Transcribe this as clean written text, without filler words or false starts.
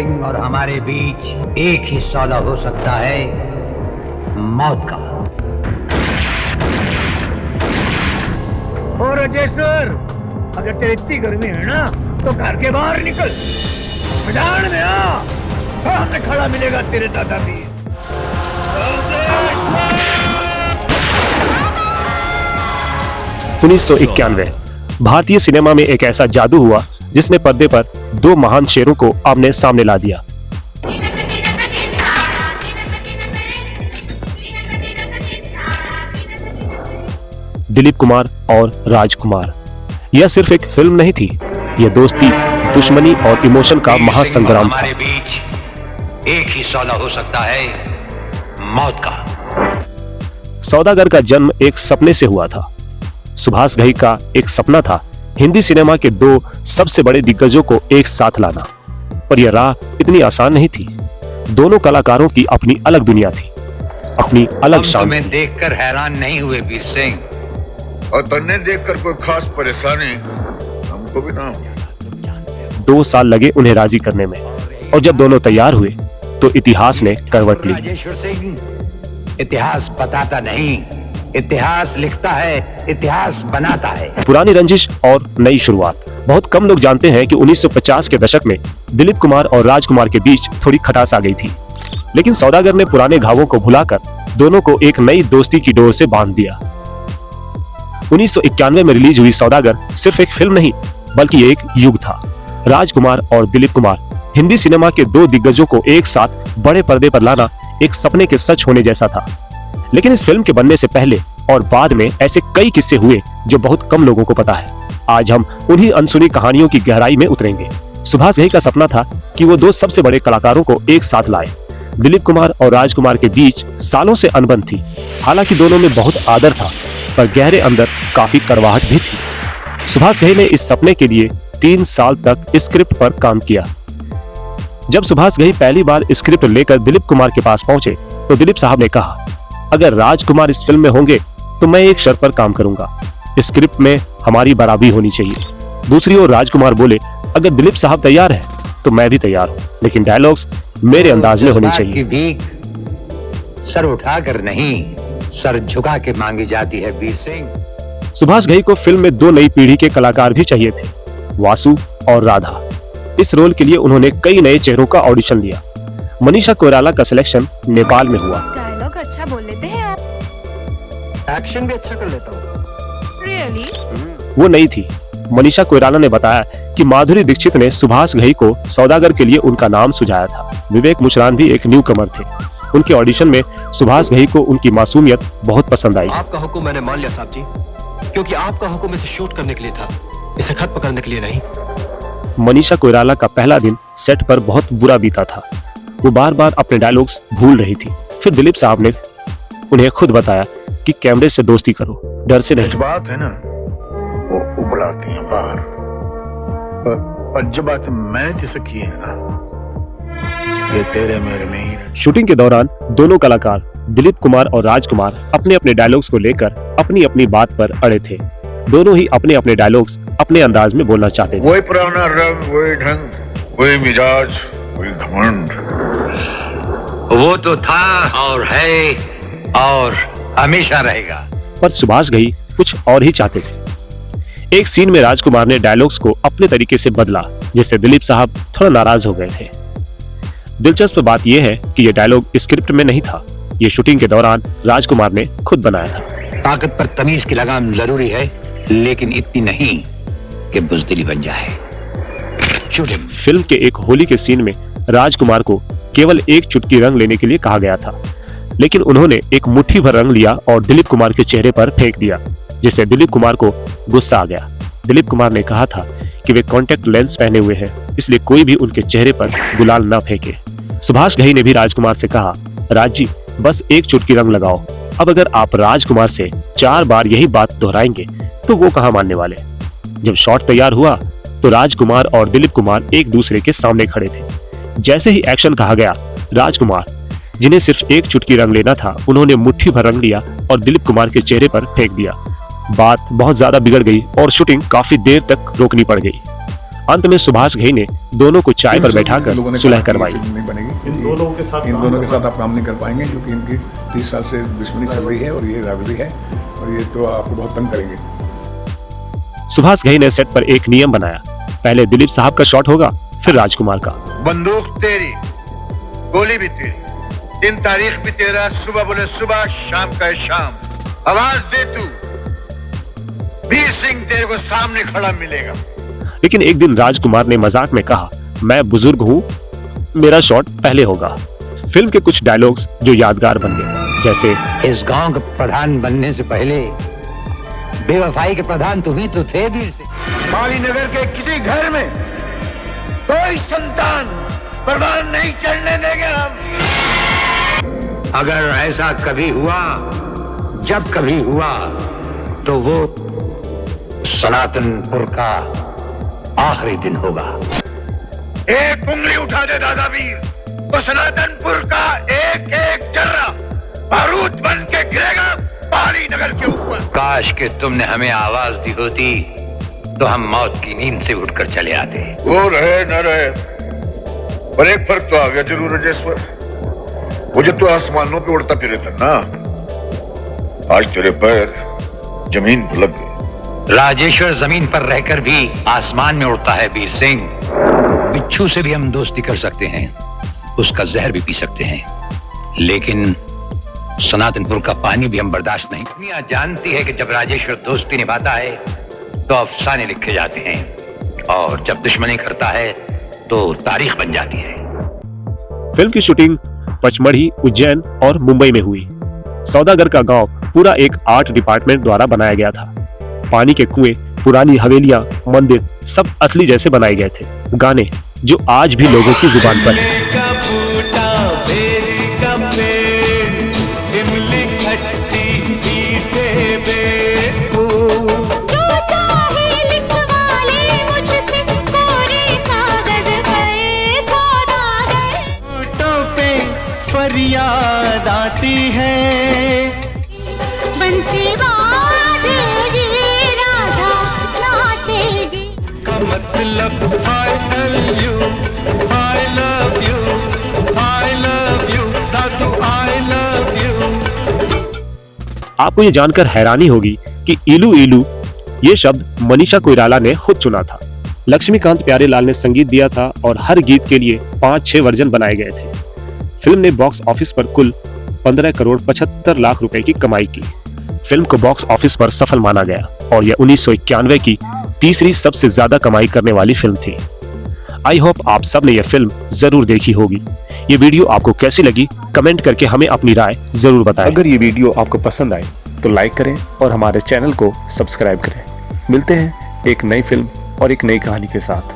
सिंह और हमारे बीच एक ही सौदा हो सकता है, मौत का। और राजेश्वर, अगर तेरी इतनी गर्मी है ना तो घर के बाहर निकल, मैदान में आ, सामने खड़ा मिलेगा तेरे दादा भी। 1991 भारतीय सिनेमा में एक ऐसा जादू हुआ जिसने पर्दे पर दो महान शेरों को आमने सामने ला दिया। दिलीप कुमार और राजकुमार। यह सिर्फ एक फिल्म नहीं थी, यह दोस्ती, दुश्मनी और इमोशन का महासंग्राम था। हमारे बीच एक ही सौदा हो सकता है, मौत का। सौदागर का जन्म एक सपने से हुआ था। सुभाष घई का एक सपना था हिंदी सिनेमा के दो सबसे बड़े दिग्गजों को एक साथ लाना, पर यह राह इतनी आसान नहीं थी। दोनों कलाकारों की अपनी अलग दुनिया थी, अपनी अलग शान। तुम्हें देखकर हैरान नहीं हुए वीर सिंह? और तन्ने देखकर कोई खास परेशानी हमको भी ना हुई। 2 साल लगे उन्हें राजी करने में, और जब दोनों तैयार हुए तो इतिहास ने करवट ली। राजेश्वर सिंह, इतिहास बताता नहीं, इतिहास लिखता है, इतिहास बनाता है। पुरानी रंजिश और नई शुरुआत। बहुत कम लोग जानते हैं कि 1950 के दशक में दिलीप कुमार और राजकुमार के बीच थोड़ी खटास आ गई थी, लेकिन सौदागर ने पुराने घावों को भुलाकर दोनों को एक नई दोस्ती की डोर से बांध दिया। 1991 में रिलीज हुई सौदागर सिर्फ एक फिल्म नहीं, बल्कि एक युग था। राजकुमार और दिलीप कुमार, हिंदी सिनेमा के दो दिग्गजों को एक साथ बड़े पर्दे पर लाना एक सपने के सच होने जैसा था। लेकिन इस फिल्म के बनने से पहले और बाद में ऐसे कई किस्से हुए जो बहुत कम लोगों को पता है। आज हम उन्हीं अनसुनी कहानियों की गहराई में उतरेंगे। सुभाष घई का सपना था कि वो दो सबसे बड़े कलाकारों को एक साथ लाए। दिलीप कुमार और राजकुमार के बीच सालों से अनबन थी। हालांकि दोनों में बहुत आदर था, पर गहरे अंदर काफी कड़वाहट भी थी। सुभाष घई ने इस सपने के लिए 3 साल तक स्क्रिप्ट पर काम किया। जब सुभाष घई पहली बार स्क्रिप्ट लेकर दिलीप कुमार के पास पहुंचे तो दिलीप साहब ने कहा, अगर राजकुमार इस फिल्म में होंगे तो मैं एक शर्त पर काम करूंगा, स्क्रिप्ट में हमारी बराबरी होनी चाहिए। दूसरी ओर राजकुमार बोले, अगर दिलीप साहब तैयार हैं तो मैं भी तैयार हूं, लेकिन डायलॉग्स मेरे अंदाज में होनी चाहिए। भीख सर उठाकर नहीं, सर झुका के मांगी जाती है वीर सिंह। सुभाष घई को फिल्म में 2 नई पीढ़ी के कलाकार भी चाहिए थे, वासु और राधा। इस रोल के लिए उन्होंने कई नए चेहरों का ऑडिशन दिया। मनीषा कोइराला का सिलेक्शन नेपाल में हुआ। डायलॉग अच्छा बोल लेते हैं आप। एक्शन भी अच्छा कर लेता हूँ। रियली? वो नहीं थी। मनीषा कोइराला ने बताया कि माधुरी दीक्षित ने सुभाष घई को सौदागर के लिए उनका नाम सुझाया था। विवेक मुचरान भी एक न्यू कमर थे। उनके ऑडिशन में सुभाष घई को उनकी मासूमियत बहुत पसंद आई। आपका हुक्म मैंने मान लिया साहब जी, क्योंकि आपका हुक्म इसे शूट करने के लिए था, इसे खत पकड़ने के लिए नहीं। मनीषा कोइराला का पहला दिन सेट पर बहुत बुरा बीता था। वो बार बार अपने डायलॉग्स भूल रही थी। फिर दिलीप साहब ने उन्हें खुद बताया कि कैमरे से दोस्ती करो, डर से नहीं। बात है ना, वो उबलाती हैं बाहर, पर जो बात मैंने जिसे की है ना, ये तेरे मेरे में ही। शूटिंग के दौरान दोनों कलाकार दिलीप कुमार और राजकुमार अपने अपने डायलॉग्स को लेकर अपनी अपनी बात पर अड़े थे। दोनों ही अपने अपने डायलॉग्स अपने अंदाज में बोलना चाहते थे। वही पुराना रंग, वही ढंग, वही मिजाज, वही घमंड। वो तो था और है और हमेशा रहेगा। पर सुभाष घई कुछ और ही चाहते थे। एक सीन में राजकुमार ने डायलॉग्स को अपने तरीके से बदला, जिससे दिलीप साहब थोड़ा नाराज हो गए थे। दिलचस्प बात यह है कि यह डायलॉग स्क्रिप्ट में नहीं था, ये शूटिंग के दौरान राजकुमार ने खुद बनाया था। ताकत पर तमीज की लगाम जरूरी है, लेकिन इतनी नहीं कि बुजदिली बन जाए। फिल्म के एक होली के सीन में राजकुमार को केवल एक चुटकी रंग लेने के लिए कहा गया था, लेकिन उन्होंने एक मुट्ठी भर रंग लिया और दिलीप कुमार के चेहरे पर फेंक दिया, जिससे दिलीप कुमार को गुस्सा आ गया। दिलीप कुमार ने कहा था कि वे कॉन्टेक्ट लेंस पहने हुए हैं, इसलिए कोई भी उनके चेहरे पर गुलाल न फेंके। सुभाष घई ने भी राजकुमार से कहा, राज जी बस एक चुटकी रंग लगाओ। अब अगर आप राजकुमार से 4 बार यही बात दोहराएंगे तो वो कहाँ मानने वाले। जब शॉट तैयार हुआ तो राजकुमार और दिलीप कुमार एक दूसरे के सामने खड़े थे। जैसे ही एक्शन कहा गया, राजकुमार, जिन्हें सिर्फ एक चुटकी रंग लेना था, उन्होंने मुट्ठी भर रंग लिया और दिलीप कुमार के चेहरे पर फेंक दिया। बात बहुत ज्यादा बिगड़ गई और शूटिंग काफी देर तक रोकनी पड़ गई। अंत में सुभाष घई ने दोनों को चाय पर बैठाकर सुलह करवाई। नहीं बनेगी। इन दोनों के साथ आप काम नहीं कर पाएंगे, क्योंकि इनकी 30 साल से दुश्मनी चल रही है और ये राइवलरी है, और ये तो आपको बहुत तंग करेंगे। सुभाष घई ने सेट पर एक नियम बनाया, पहले दिलीप साहब का शॉट होगा, फिर राजकुमार का। बंदूक तेरी, गोली भी तेरी, दिन तारीख भी तेरा, सुबह बोले सुबह, शाम का शाम। आवाज दे तू, वीर सिंह तेरे को सामने खड़ा मिलेगा। लेकिन एक दिन राजकुमार ने मजाक में कहा, मैं बुजुर्ग हूँ, मेरा शॉट पहले होगा। फिल्म के कुछ डायलॉग्स जो यादगार बन गए, जैसे इस गांव के प्रधान बनने से पहले बेवफाई के प्रधान तुम ही तो थे वीर सिंह। माली नगर के किसी घर में कोई संतान बर्बाद नहीं चढ़ने देंगे हम। अगर ऐसा कभी हुआ, जब कभी हुआ, तो वो सनातनपुर का आखिरी दिन होगा। एक उंगली उठा दे दादा वीर, तो सनातनपुर का एक एक जर्रा बारूद बन के गिरेगा पाली नगर के ऊपर। काश कि तुमने हमें आवाज दी होती तो हम मौत की नींद से उठकर चले आते। वो रहे न रहे, पर एक फर्क तो आ गया जरूर राजेश्वर। वो जब तो आसमानों पे उड़ता फिरे था ना, आज तेरे पैर जमीन पर लग गए। राजेश्वर जमीन पर रहकर भी आसमान में उड़ता है वीर सिंह। बिच्छू से भी हम दोस्ती कर सकते हैं, उसका जहर भी पी सकते हैं, लेकिन सनातनपुर का पानी भी हम बर्दाश्त नहीं। दुनिया जानती है कि जब राजेश्वर दोस्ती निभाता है तो अफसाने लिखे जाते हैं, और जब दुश्मनी करता है तो तारीख बन जाती है। फिल्म की शूटिंग पचमढ़ी, उज्जैन और मुंबई में हुई। सौदागर का गांव पूरा एक आर्ट डिपार्टमेंट द्वारा बनाया गया था। पानी के कुएं, पुरानी हवेलियां, मंदिर सब असली जैसे बनाए गए थे। गाने जो आज भी लोगों की जुबान पर हैं। फरियाद आती है बंसी बाजेगी, राधा नाचेगी, का मतलब I love you, I love you, I love you, Dadu I love you। आपको ये जानकर हैरानी होगी कि इलू इलू ये शब्द मनीषा कोइराला ने खुद चुना था। लक्ष्मीकांत प्यारेलाल ने संगीत दिया था और हर गीत के लिए 5-6 वर्जन बनाए गए थे। फिल्म ने बॉक्स ऑफिस पर कुल 15 करोड़ 75 लाख रुपए की कमाई की। फिल्म को बॉक्स ऑफिस पर सफल माना गया और यह 1991 की तीसरी सबसे ज्यादा कमाई करने वाली फिल्म थी। आई होप आप सब ने यह फिल्म जरूर देखी होगी। ये वीडियो आपको कैसी लगी कमेंट करके हमें अपनी राय जरूर बताएं। अगर ये वीडियो आपको पसंद आए तो लाइक करें और हमारे चैनल को सब्सक्राइब करें। मिलते हैं एक नई फिल्म और एक नई कहानी के साथ।